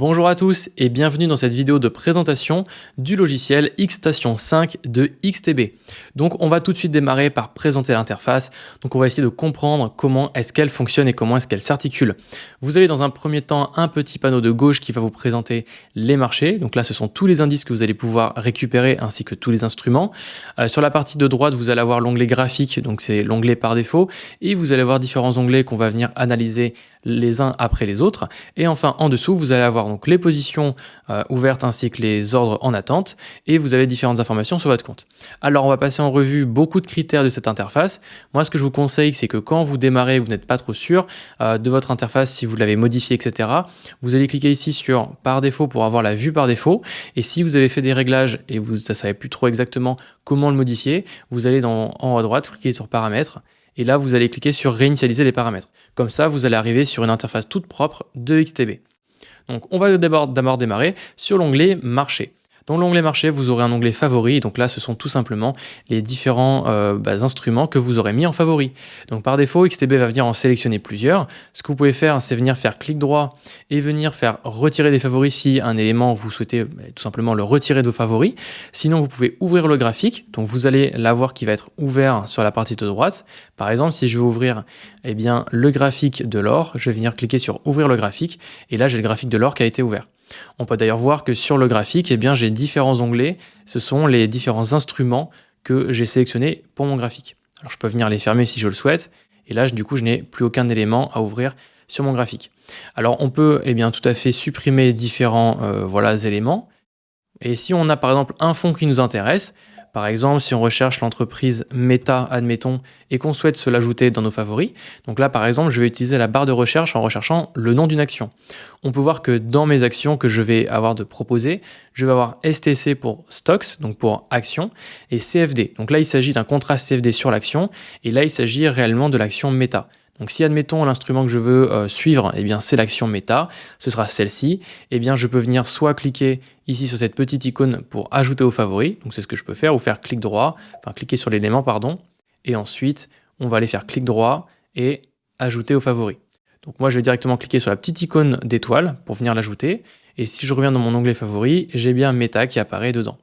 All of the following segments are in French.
Bonjour à tous et bienvenue dans cette vidéo de présentation du logiciel Xstation 5 de XTB. Donc on va tout de suite démarrer par présenter l'interface. Donc on va essayer de comprendre comment est-ce qu'elle fonctionne et comment est-ce qu'elle s'articule. Vous avez dans un premier temps un petit panneau de gauche qui va vous présenter les marchés. Donc là ce sont tous les indices que vous allez pouvoir récupérer ainsi que tous les instruments. Sur la partie de droite vous allez avoir l'onglet graphique, donc c'est l'onglet par défaut. Et vous allez avoir différents onglets qu'on va venir analyser les uns après les autres. Et enfin en dessous vous allez avoir donc les positions ouvertes ainsi que les ordres en attente et vous avez différentes informations sur votre compte. Alors on va passer en revue beaucoup de critères de cette interface. Moi ce que je vous conseille c'est que quand vous démarrez, vous n'êtes pas trop sûr de votre interface, si vous l'avez modifiée etc. Vous allez cliquer ici sur par défaut pour avoir la vue par défaut et si vous avez fait des réglages et vous ne savez plus trop exactement comment le modifier, vous allez en haut à droite, vous cliquez sur paramètres. Et là, vous allez cliquer sur réinitialiser les paramètres. Comme ça, vous allez arriver sur une interface toute propre de XTB. Donc, on va d'abord démarrer sur l'onglet Marché. Dans l'onglet Marché, vous aurez un onglet Favoris. Donc là, ce sont tout simplement les différents instruments que vous aurez mis en favori. Donc par défaut, XTB va venir en sélectionner plusieurs. Ce que vous pouvez faire, c'est venir faire clic droit et venir faire retirer des favoris si un élément, vous souhaitez tout simplement le retirer de vos favoris. Sinon, vous pouvez ouvrir le graphique. Donc vous allez l'avoir qui va être ouvert sur la partie de droite. Par exemple, si je veux ouvrir le graphique de l'or, je vais venir cliquer sur ouvrir le graphique. Et là, j'ai le graphique de l'or qui a été ouvert. On peut d'ailleurs voir que sur le graphique, j'ai différents onglets. Ce sont les différents instruments que j'ai sélectionnés pour mon graphique. Alors je peux venir les fermer si je le souhaite. Et là, du coup, je n'ai plus aucun élément à ouvrir sur mon graphique. Alors on peut tout à fait supprimer différents éléments. Et si on a par exemple un fond qui nous intéresse, par exemple, si on recherche l'entreprise Meta, admettons, et qu'on souhaite se l'ajouter dans nos favoris, donc là, par exemple, je vais utiliser la barre de recherche en recherchant le nom d'une action. On peut voir que dans mes actions que je vais avoir de proposer, je vais avoir STC pour Stocks, donc pour action, et CFD. Donc là, il s'agit d'un contrat CFD sur l'action, et là, il s'agit réellement de l'action Meta. Donc si admettons l'instrument que je veux suivre, c'est l'action Meta, ce sera celle-ci, je peux venir soit cliquer ici sur cette petite icône pour ajouter aux favoris, donc c'est ce que je peux faire, ou faire clic droit, cliquer sur l'élément pardon, et ensuite on va aller faire clic droit et ajouter aux favoris. Donc moi je vais directement cliquer sur la petite icône d'étoile pour venir l'ajouter, et si je reviens dans mon onglet favoris, j'ai bien Meta qui apparaît dedans.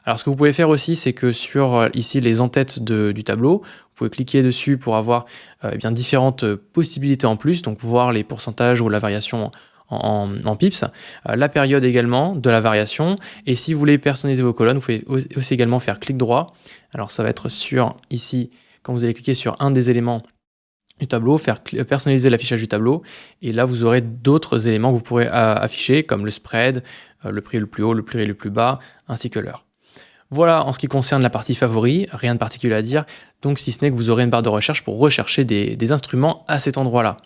Alors ce que vous pouvez faire aussi, c'est que sur ici les en-têtes du tableau, vous pouvez cliquer dessus pour avoir différentes possibilités en plus, donc voir les pourcentages ou la variation en pips, la période également de la variation, et si vous voulez personnaliser vos colonnes, vous pouvez aussi également faire clic droit. Alors ça va être sur ici, quand vous allez cliquer sur un des éléments du tableau, faire personnaliser l'affichage du tableau, et là vous aurez d'autres éléments que vous pourrez afficher, comme le spread, le prix le plus haut, le prix le plus bas, ainsi que l'heure. Voilà en ce qui concerne la partie favoris, rien de particulier à dire, donc si ce n'est que vous aurez une barre de recherche pour rechercher des instruments à cet endroit-là.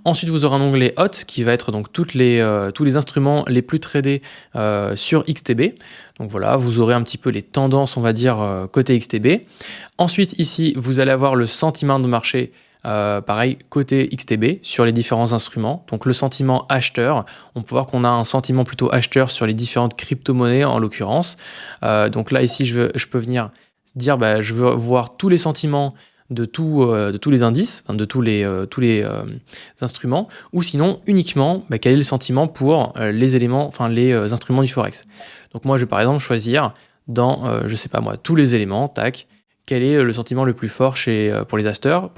Ensuite, vous aurez un onglet Hot qui va être donc tous les instruments les plus tradés sur XTB. Donc voilà, vous aurez un petit peu les tendances, on va dire, côté XTB. Ensuite, ici, vous allez avoir le sentiment de marché. Pareil côté XTB sur les différents instruments, donc le sentiment acheteur, on peut voir qu'on a un sentiment plutôt acheteur sur les différentes crypto-monnaies en l'occurrence. Donc là ici je peux venir dire je veux voir tous les sentiments de tous les indices, de tous les instruments, ou sinon uniquement quel est le sentiment pour les éléments, les instruments du Forex. Donc moi je vais par exemple choisir dans je sais pas moi tous les éléments, tac. Quel est le sentiment le plus fort pour les acheteurs.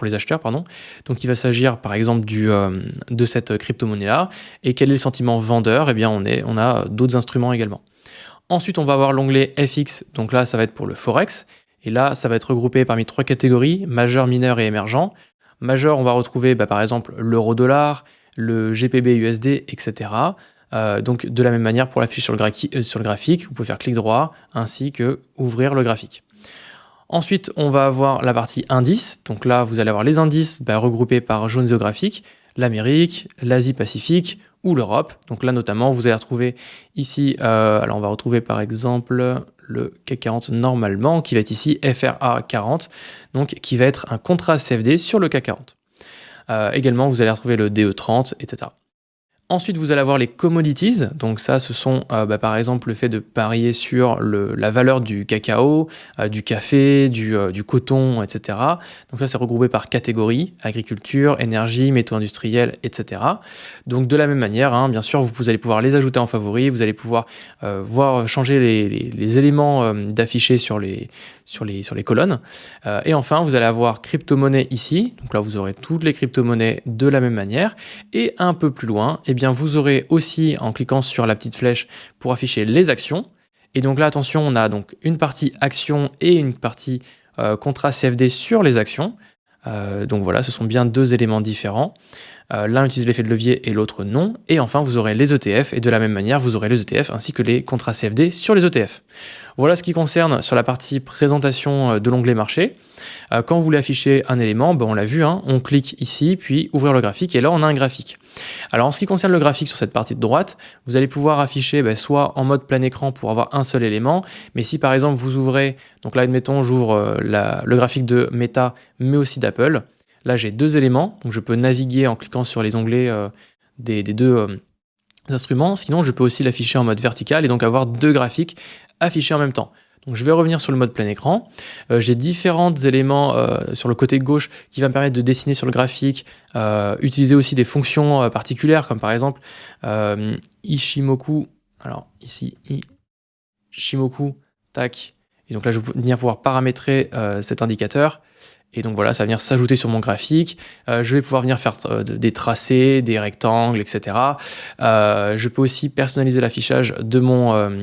Donc il va s'agir par exemple de cette crypto-monnaie-là. Et quel est le sentiment vendeur? On a d'autres instruments également. Ensuite, on va avoir l'onglet FX. Donc là, ça va être pour le Forex. Et là, ça va être regroupé parmi 3 catégories, majeur, mineur et émergent. Majeur, on va retrouver par exemple l'euro-dollar, le GPB USD, etc. Donc de la même manière, pour l'affiche sur le graphique, vous pouvez faire clic droit ainsi que ouvrir le graphique. Ensuite, on va avoir la partie indices. Donc là, vous allez avoir les indices regroupés par zone géographique, l'Amérique, l'Asie-Pacifique ou l'Europe. Donc là, notamment, vous allez retrouver ici, alors on va retrouver par exemple le CAC 40 normalement, qui va être ici FRA 40, donc qui va être un contrat CFD sur le CAC 40. Également, vous allez retrouver le DE30, etc. Ensuite, vous allez avoir les commodities. Donc ça, ce sont par exemple le fait de parier sur la valeur du cacao, du café, du coton, etc. Donc ça, c'est regroupé par catégorie, agriculture, énergie, métaux industriels, etc. Donc de la même manière, hein, bien sûr, vous allez pouvoir les ajouter en favoris, vous allez pouvoir voir changer les éléments d'affichés sur les colonnes. Et enfin, vous allez avoir crypto-monnaie ici. Donc là, vous aurez toutes les crypto-monnaies de la même manière. Et un peu plus loin, eh bien, vous aurez aussi, en cliquant sur la petite flèche, pour afficher les actions. Et donc là, attention, on a donc une partie actions et une partie contrat CFD sur les actions. Donc voilà, ce sont bien deux éléments différents. L'un utilise l'effet de levier et l'autre non. Et enfin, vous aurez les ETF, et de la même manière, vous aurez les ETF ainsi que les contrats CFD sur les ETF. Voilà ce qui concerne sur la partie présentation de l'onglet marché. Quand vous voulez afficher un élément, on l'a vu, hein, on clique ici, puis ouvrir le graphique, et là on a un graphique. Alors en ce qui concerne le graphique sur cette partie de droite, vous allez pouvoir afficher soit en mode plein écran pour avoir un seul élément, mais si par exemple vous ouvrez, donc là admettons j'ouvre le graphique de Meta, mais aussi d'Apple, là j'ai deux éléments, donc je peux naviguer en cliquant sur les onglets des deux instruments, sinon je peux aussi l'afficher en mode vertical et donc avoir deux graphiques affichés en même temps. Donc je vais revenir sur le mode plein écran. J'ai différents éléments sur le côté gauche qui va me permettre de dessiner sur le graphique, utiliser aussi des fonctions particulières comme par exemple Ishimoku. Alors ici, Ishimoku, tac. Et donc là, je vais venir pouvoir paramétrer cet indicateur. Et donc voilà, ça va venir s'ajouter sur mon graphique. Je vais pouvoir venir faire des tracés, des rectangles, etc. Je peux aussi personnaliser l'affichage de mon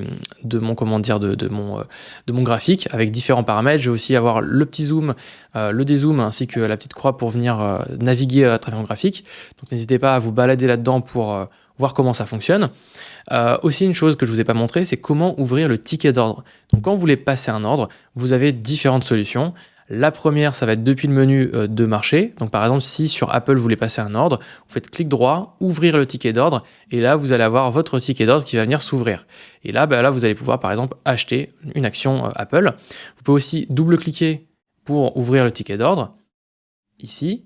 graphique avec différents paramètres. Je vais aussi avoir le petit zoom, le dézoom ainsi que la petite croix pour venir naviguer à travers mon graphique. Donc n'hésitez pas à vous balader là-dedans pour voir comment ça fonctionne. Aussi une chose que je ne vous ai pas montré, c'est comment ouvrir le ticket d'ordre. Donc quand vous voulez passer un ordre, vous avez différentes solutions. La première, ça va être depuis le menu de marché. Donc par exemple, si sur Apple, vous voulez passer un ordre, vous faites clic droit, ouvrir le ticket d'ordre, et là, vous allez avoir votre ticket d'ordre qui va venir s'ouvrir. Et là, là, vous allez pouvoir, par exemple, acheter une action Apple. Vous pouvez aussi double-cliquer pour ouvrir le ticket d'ordre, ici.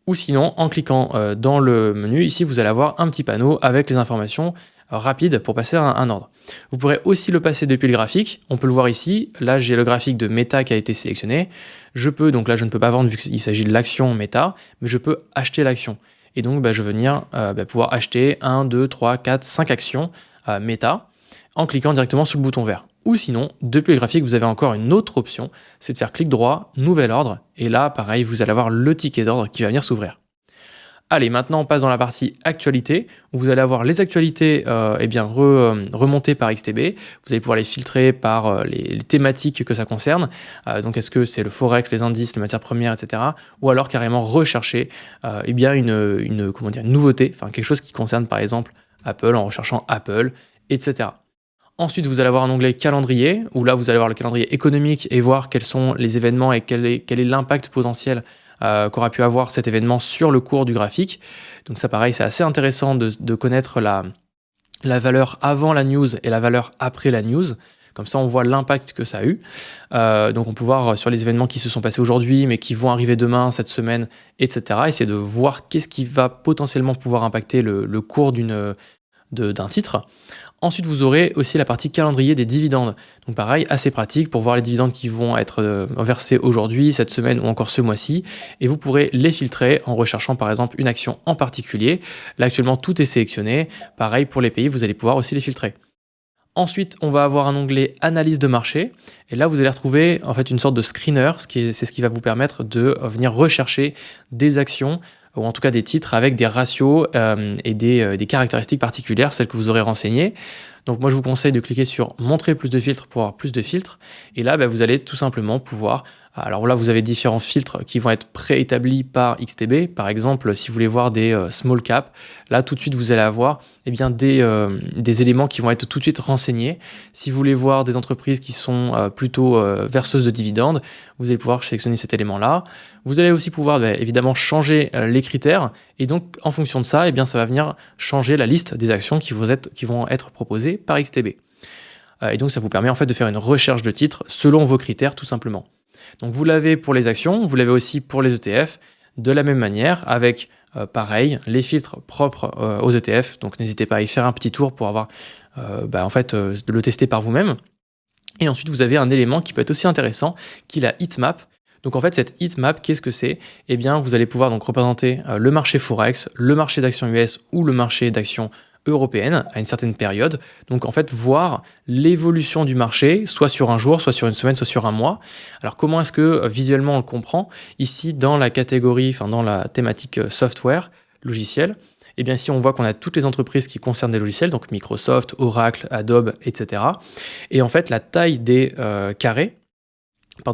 Ou sinon, en cliquant dans le menu, ici, vous allez avoir un petit panneau avec les informations rapides pour passer un ordre. Vous pourrez aussi le passer depuis le graphique. On peut le voir ici. Là, j'ai le graphique de Meta qui a été sélectionné. Donc là, je ne peux pas vendre vu qu'il s'agit de l'action Meta, mais je peux acheter l'action. Et donc, je vais venir pouvoir acheter 1, 2, 3, 4, 5 actions Meta en cliquant directement sur le bouton vert. Ou sinon, depuis le graphique, vous avez encore une autre option, c'est de faire clic droit, nouvel ordre, et là, pareil, vous allez avoir le ticket d'ordre qui va venir s'ouvrir. Allez, maintenant on passe dans la partie actualité, où vous allez avoir les actualités remontées par XTB. Vous allez pouvoir les filtrer par les thématiques que ça concerne. Donc est-ce que c'est le forex, les indices, les matières premières, etc. Ou alors carrément rechercher une nouveauté, enfin quelque chose qui concerne par exemple Apple en recherchant Apple, etc. Ensuite, vous allez avoir un onglet calendrier, où là, vous allez avoir le calendrier économique et voir quels sont les événements et quel est l'impact potentiel qu'aura pu avoir cet événement sur le cours du graphique. Donc ça, pareil, c'est assez intéressant de connaître la valeur avant la news et la valeur après la news. Comme ça, on voit l'impact que ça a eu. Donc on peut voir sur les événements qui se sont passés aujourd'hui, mais qui vont arriver demain, cette semaine, etc. Essayer de voir qu'est-ce qui va potentiellement pouvoir impacter le cours d'un titre. Ensuite, vous aurez aussi la partie calendrier des dividendes. Donc pareil, assez pratique pour voir les dividendes qui vont être versés aujourd'hui, cette semaine ou encore ce mois-ci. Et vous pourrez les filtrer en recherchant par exemple une action en particulier. Là, actuellement, tout est sélectionné. Pareil, pour les pays, vous allez pouvoir aussi les filtrer. Ensuite, on va avoir un onglet analyse de marché. Et là, vous allez retrouver en fait une sorte de screener. C'est ce qui va vous permettre de venir rechercher des actions ou en tout cas des titres avec des ratios et des caractéristiques particulières, celles que vous aurez renseignées. Donc moi, je vous conseille de cliquer sur « Montrer plus de filtres » pour avoir plus de filtres. Et là, vous allez tout simplement pouvoir... Alors là, vous avez différents filtres qui vont être préétablis par XTB. Par exemple, si vous voulez voir des small cap, là, tout de suite, vous allez avoir des éléments qui vont être tout de suite renseignés. Si vous voulez voir des entreprises qui sont plutôt verseuses de dividendes, vous allez pouvoir sélectionner cet élément-là. Vous allez aussi pouvoir évidemment changer les critères. Et donc, en fonction de ça, ça va venir changer la liste des actions qui vont être proposées par XTB. Et donc, ça vous permet en fait de faire une recherche de titres selon vos critères, tout simplement. Donc, vous l'avez pour les actions, vous l'avez aussi pour les ETF, de la même manière, avec pareil, les filtres propres aux ETF. Donc n'hésitez pas à y faire un petit tour pour avoir le tester par vous-même. Et ensuite, vous avez un élément qui peut être aussi intéressant, qui est la heatmap. Donc en fait, cette heatmap, qu'est-ce que c'est? Eh bien, vous allez pouvoir donc représenter le marché Forex, le marché d'actions US ou le marché d'actions européennes à une certaine période. Donc en fait, voir l'évolution du marché, soit sur un jour, soit sur une semaine, soit sur un mois. Alors comment est-ce que visuellement on le comprend? Ici, dans la catégorie, dans la thématique software, logiciel, eh bien ici on voit qu'on a toutes les entreprises qui concernent des logiciels, donc Microsoft, Oracle, Adobe, etc. Et en fait, la taille des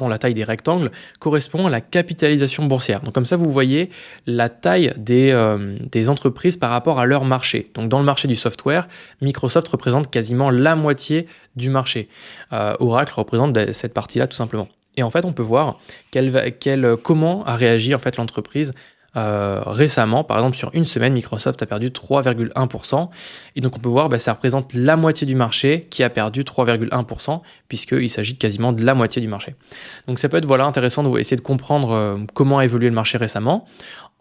la taille des rectangles correspond à la capitalisation boursière. Donc comme ça, vous voyez la taille des entreprises par rapport à leur marché. Donc dans le marché du software, Microsoft représente quasiment la moitié du marché. Oracle représente cette partie-là tout simplement. Et en fait, on peut voir comment a réagi en fait l'entreprise récemment. Par exemple, sur une semaine, Microsoft a perdu 3,1%. Et donc, on peut voir, ça représente la moitié du marché qui a perdu 3,1%, puisqu'il s'agit quasiment de la moitié du marché. Donc, ça peut être intéressant d'essayer de comprendre comment a évolué le marché récemment.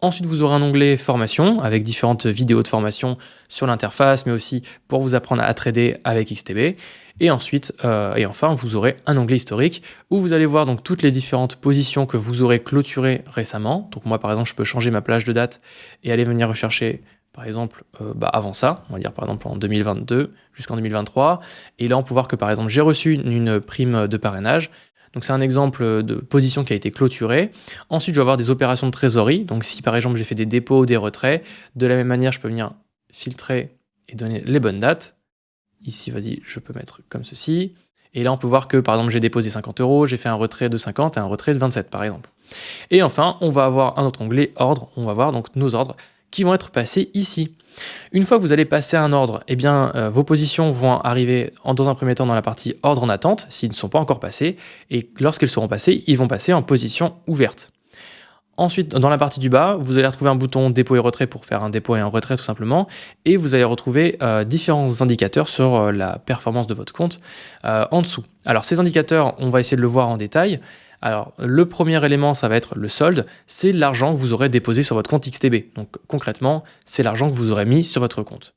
Ensuite, vous aurez un onglet formation avec différentes vidéos de formation sur l'interface, mais aussi pour vous apprendre à trader avec XTB. Et ensuite, et enfin, vous aurez un onglet historique où vous allez voir donc toutes les différentes positions que vous aurez clôturées récemment. Donc moi, par exemple, je peux changer ma plage de date et aller venir rechercher, par exemple, avant ça, on va dire par exemple en 2022 jusqu'en 2023. Et là, on peut voir que par exemple, j'ai reçu une prime de parrainage. Donc c'est un exemple de position qui a été clôturée. Ensuite, je vais avoir des opérations de trésorerie. Donc si par exemple, j'ai fait des dépôts ou des retraits, de la même manière, je peux venir filtrer et donner les bonnes dates. Ici, je peux mettre comme ceci. Et là, on peut voir que, par exemple, j'ai déposé 50 €, j'ai fait un retrait de 50 et un retrait de 27, par exemple. Et enfin, on va avoir un autre onglet, ordre. On va voir donc nos ordres qui vont être passés ici. Une fois que vous allez passer un ordre, eh bien, vos positions vont arriver dans un premier temps dans la partie ordre en attente, s'ils ne sont pas encore passés. Et lorsqu'ils seront passés, ils vont passer en position ouverte. Ensuite, dans la partie du bas, vous allez retrouver un bouton dépôt et retrait pour faire un dépôt et un retrait tout simplement. Et vous allez retrouver différents indicateurs sur la performance de votre compte en dessous. Alors ces indicateurs, on va essayer de le voir en détail. Alors le premier élément, ça va être le solde. C'est l'argent que vous aurez déposé sur votre compte XTB. Donc concrètement, c'est l'argent que vous aurez mis sur votre compte.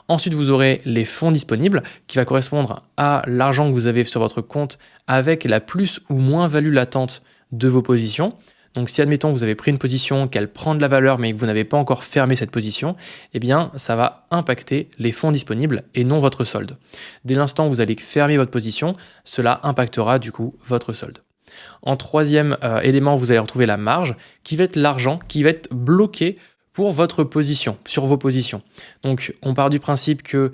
Ensuite, vous aurez les fonds disponibles qui va correspondre à l'argent que vous avez sur votre compte avec la plus ou moins value latente de vos positions. Donc si admettons vous avez pris une position, qu'elle prend de la valeur mais que vous n'avez pas encore fermé cette position, eh bien ça va impacter les fonds disponibles et non votre solde. Dès l'instant où vous allez fermer votre position, cela impactera du coup votre solde. En troisième élément, vous allez retrouver la marge qui va être l'argent qui va être bloqué pour votre position, sur vos positions. Donc on part du principe que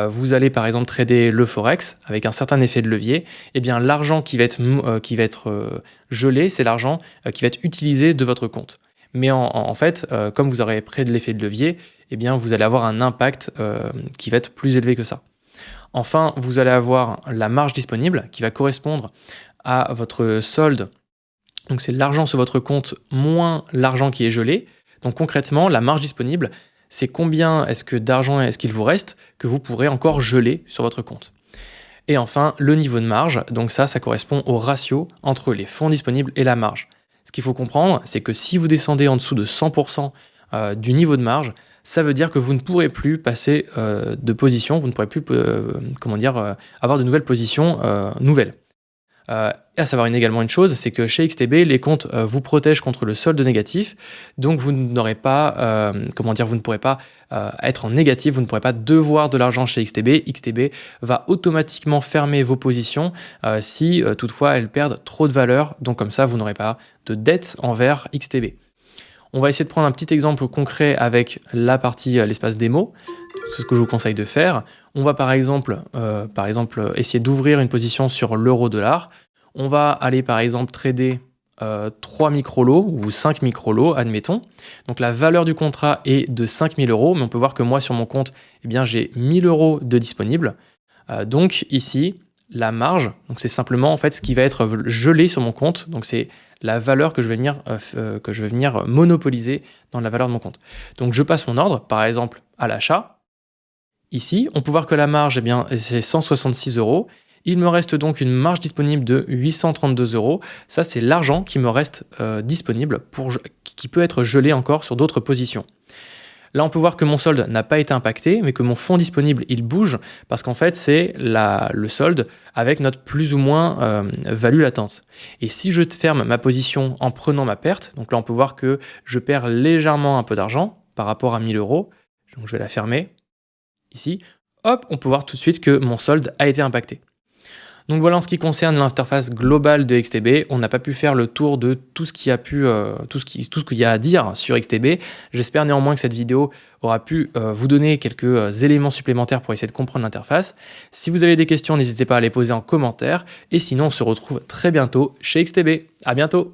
vous allez par exemple trader le Forex avec un certain effet de levier, et bien l'argent qui va être gelé, c'est l'argent qui va être utilisé de votre compte. Mais en fait, comme vous aurez près de l'effet de levier, eh bien vous allez avoir un impact qui va être plus élevé que ça. Enfin, vous allez avoir la marge disponible qui va correspondre à votre solde. Donc c'est l'argent sur votre compte moins l'argent qui est gelé. Donc concrètement, la marge disponible, c'est combien d'argent est-ce qu'il vous reste que vous pourrez encore geler sur votre compte. Et enfin, le niveau de marge, donc ça correspond au ratio entre les fonds disponibles et la marge. Ce qu'il faut comprendre, c'est que si vous descendez en dessous de 100% du niveau de marge, ça veut dire que vous ne pourrez plus passer de position, vous ne pourrez plus avoir de nouvelles positions nouvelles. Et à savoir également une chose, c'est que chez XTB, les comptes vous protègent contre le solde négatif, donc vous n'aurez pas, vous ne pourrez pas être en négatif, vous ne pourrez pas devoir de l'argent chez XTB. XTB va automatiquement fermer vos positions si toutefois elles perdent trop de valeur, donc comme ça vous n'aurez pas de dette envers XTB. On va essayer de prendre un petit exemple concret avec la partie l'espace démo. C'est ce que je vous conseille de faire. On va par exemple essayer d'ouvrir une position sur l'euro-dollar. On va aller par exemple trader 3 micro-lots ou 5 micro-lots, admettons. Donc la valeur du contrat est de 5 000 €, mais on peut voir que moi sur mon compte, eh bien, j'ai 1 000 € de disponible. Donc ici, la marge, donc c'est simplement en fait ce qui va être gelé sur mon compte. Donc c'est la valeur que je vais venir monopoliser dans la valeur de mon compte. Donc je passe mon ordre, par exemple à l'achat. Ici, on peut voir que la marge, eh bien, c'est 166 €. Il me reste donc une marge disponible de 832 €. Ça, c'est l'argent qui me reste disponible, qui peut être gelé encore sur d'autres positions. Là, on peut voir que mon solde n'a pas été impacté, mais que mon fonds disponible, il bouge, parce qu'en fait, c'est le solde avec notre plus ou moins value latente. Et si je ferme ma position en prenant ma perte, donc là, on peut voir que je perds légèrement un peu d'argent par rapport à 1000 €. Donc, je vais la fermer ici. Hop, on peut voir tout de suite que mon solde a été impacté. Donc voilà en ce qui concerne l'interface globale de XTB. On n'a pas pu faire le tour de tout ce qu'il y a à dire sur XTB. J'espère néanmoins que cette vidéo aura pu vous donner quelques éléments supplémentaires pour essayer de comprendre l'interface. Si vous avez des questions, n'hésitez pas à les poser en commentaire. Et sinon, on se retrouve très bientôt chez XTB. À bientôt!